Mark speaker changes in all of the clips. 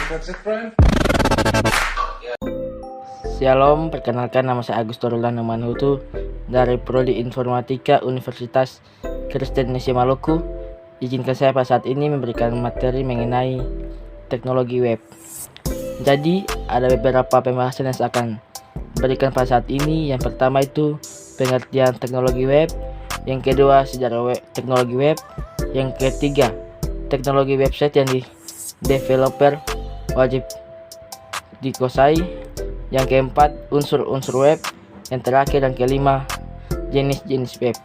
Speaker 1: That's it, friend.
Speaker 2: Shalom, perkenalkan nama saya Agus Torulana Manhutu dari Prodi Informatika Universitas Kristen Indonesia Maluku. Izinkan saya pada saat ini memberikan materi mengenai teknologi web. Jadi ada beberapa pembahasan yang saya akan berikan pada saat ini. Yang pertama itu pengertian teknologi web, yang kedua sejarah teknologi web, yang ketiga teknologi website yang di developer wajib dikuasai, yang keempat unsur-unsur web, yang terakhir dan kelima jenis-jenis web.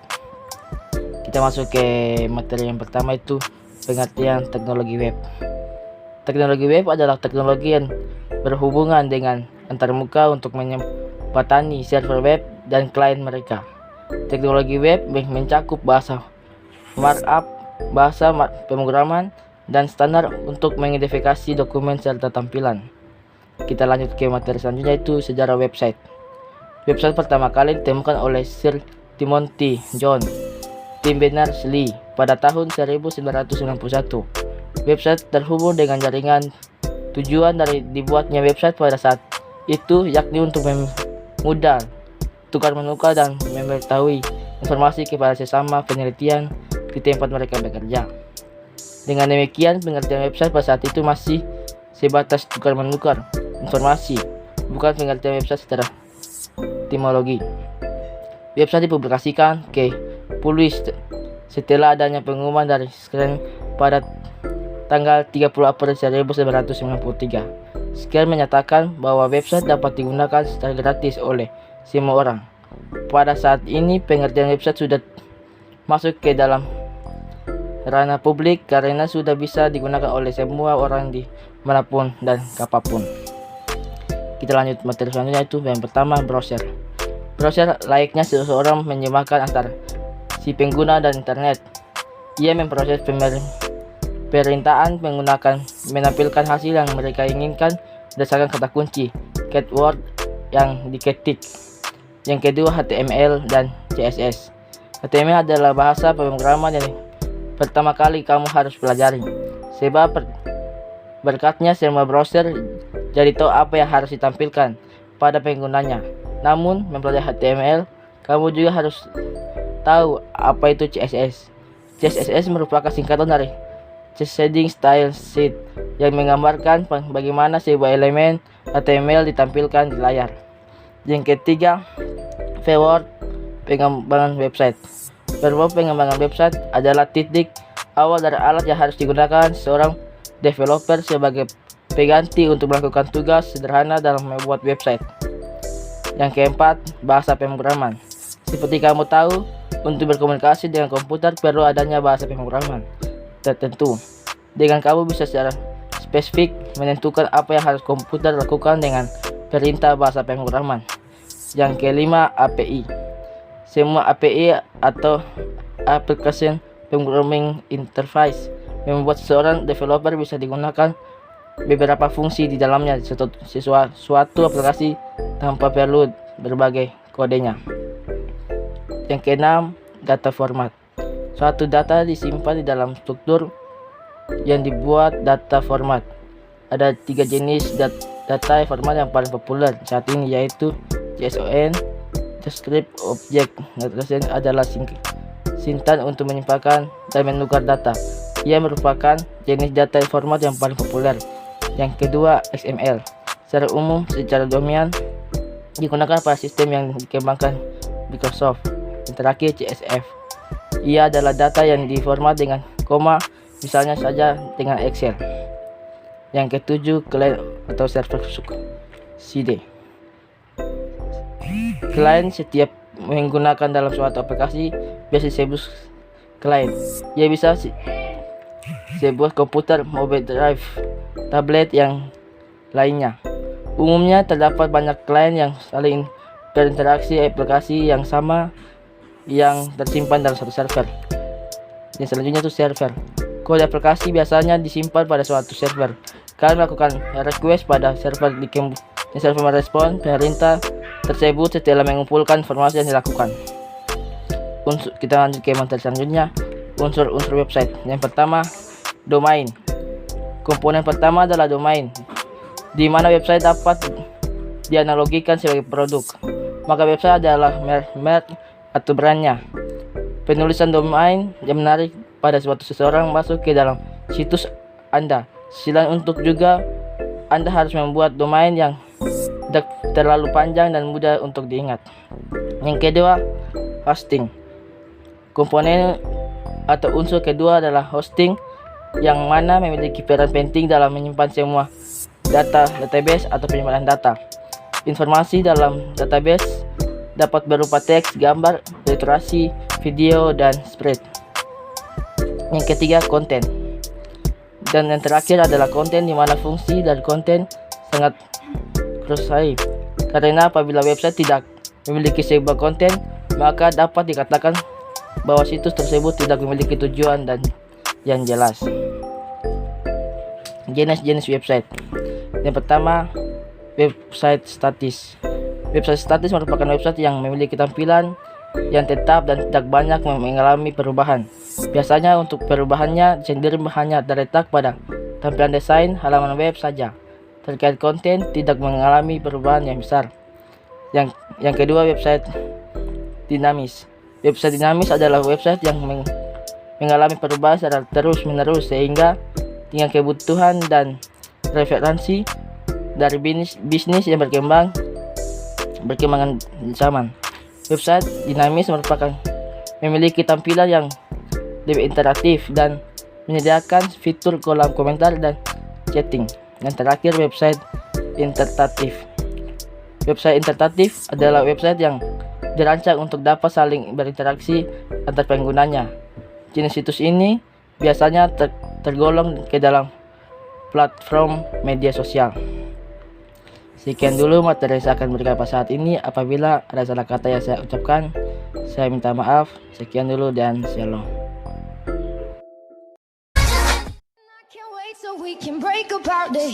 Speaker 2: Kita masuk ke materi yang pertama, itu pengertian teknologi web. Teknologi web adalah teknologi yang berhubungan dengan antarmuka untuk menyembatani server web dan klien mereka. Teknologi web mencakup bahasa markup, bahasa pemrograman, dan standar untuk mengidentifikasi dokumen serta tampilan. Kita lanjut ke materi selanjutnya, itu sejarah website. Website pertama kali ditemukan oleh Sir Timothy John Tim Berners-Lee pada tahun 1991. Website terhubung dengan jaringan. Tujuan dari dibuatnya website pada saat itu yakni untuk mudah tukar menukar dan mengetahui informasi kepada sesama penelitian di tempat mereka bekerja. Dengan demikian, pengertian website pada saat itu masih sebatas tukar menukar informasi, bukan pengertian website secara etimologi. Website dipublikasikan ke publis setelah adanya pengumuman dari Scribe pada tanggal 30 April 1993. Scribe menyatakan bahwa website dapat digunakan secara gratis oleh semua orang. Pada saat ini pengertian website sudah masuk ke dalam ranah publik karena sudah bisa digunakan oleh semua orang di manapun dan kapanpun. Kita lanjut materi selanjutnya, itu yang pertama browser. Browser layaknya seseorang menjemahkan antara si pengguna dan internet. Ia memproses permintaan menampilkan hasil yang mereka inginkan berdasarkan kata kunci keyword yang diketik. Yang kedua HTML dan CSS. HTML adalah bahasa pemrograman yang pertama kali kamu harus pelajari, sebab berkatnya semua browser jadi tahu apa yang harus ditampilkan pada penggunanya. Namun mempelajari HTML, kamu juga harus tahu apa itu CSS. CSS merupakan singkatan dari Changing Style Sheet yang menggambarkan bagaimana sebuah elemen HTML ditampilkan di layar. Yang ketiga, framework pengembangan website. Framework pengembangan website adalah titik awal dari alat yang harus digunakan seorang developer sebagai pengganti untuk melakukan tugas sederhana dalam membuat website. Yang keempat, bahasa pemrograman. Seperti kamu tahu, untuk berkomunikasi dengan komputer perlu adanya bahasa pemrograman tertentu. Dengan kamu bisa secara spesifik menentukan apa yang harus komputer lakukan dengan perintah bahasa pemrograman. Yang kelima, API. Semua API atau Application Programming Interface membuat seorang developer bisa digunakan beberapa fungsi di dalamnya suatu aplikasi tanpa perlu berbagai kodenya. Yang keenam, data format. Suatu data disimpan di dalam struktur yang dibuat data format. Ada 3 jenis data format yang paling populer saat ini, yaitu JSON, Descriptive Object Notation adalah sintan untuk menyimpan dan menukar data. Ia merupakan jenis data format yang paling populer. Yang kedua, XML. Secara umum, secara dominan digunakan pada sistem yang dikembangkan Microsoft. Yang terakhir, CSV. Ia adalah data yang diformat dengan koma, misalnya saja dengan Excel. Yang ketujuh, client atau server CD. Client setiap menggunakan dalam suatu aplikasi biasa disebut client. Ia bisa sebuah komputer, mobile drive, tablet yang lainnya. Umumnya terdapat banyak klien yang saling berinteraksi aplikasi yang sama yang tersimpan dalam satu server. Yang selanjutnya itu server. Kode aplikasi biasanya disimpan pada suatu server. Kalian melakukan request pada server yang server merespon perintah tersebut setelah mengumpulkan informasi yang dilakukan. Kita lanjut ke materi selanjutnya, unsur-unsur website. Yang pertama, domain. Komponen pertama adalah domain. di mana website dapat dianalogikan sebagai produk. Maka website adalah merek atau brandnya. Penulisan domain yang menarik pada suatu seseorang masuk ke dalam situs Anda. Selain untuk juga Anda harus membuat domain yang tidak terlalu panjang dan mudah untuk diingat. Yang kedua, hosting. Komponen atau unsur kedua adalah hosting, yang mana memiliki peran penting dalam menyimpan semua database atau penyimpanan data. Informasi dalam database dapat berupa teks, gambar, literasi, video, dan spread. Yang ketiga, konten. Dan yang terakhir adalah konten, di mana fungsi dari konten sangat krusial. Karena apabila website tidak memiliki sebuah konten, maka dapat dikatakan bahwa situs tersebut tidak memiliki tujuan dan yang jelas. Jenis-jenis website. Yang pertama, website statis. Website statis merupakan website yang memiliki tampilan yang tetap dan tidak banyak mengalami perubahan. Biasanya untuk perubahannya cenderung hanya terletak pada tampilan desain halaman web saja. Terkait konten tidak mengalami perubahan yang besar. Yang kedua, website dinamis. Website dinamis adalah website yang mengalami perubahan secara terus-menerus sehingga dengan kebutuhan dan referensi dari bisnis yang berkembangan zaman. Website dinamis memiliki tampilan yang lebih interaktif dan menyediakan fitur kolom komentar dan chatting. Yang terakhir, website interaktif. Website interaktif adalah website yang dirancang untuk dapat saling berinteraksi antar penggunanya. Jenis situs ini biasanya tergolong ke dalam platform media sosial. Sekian dulu materi yang saya akan berikan pada saat ini. Apabila ada salah kata yang saya ucapkan, saya minta maaf. Sekian dulu dan shalom.
Speaker 1: So we can break apart the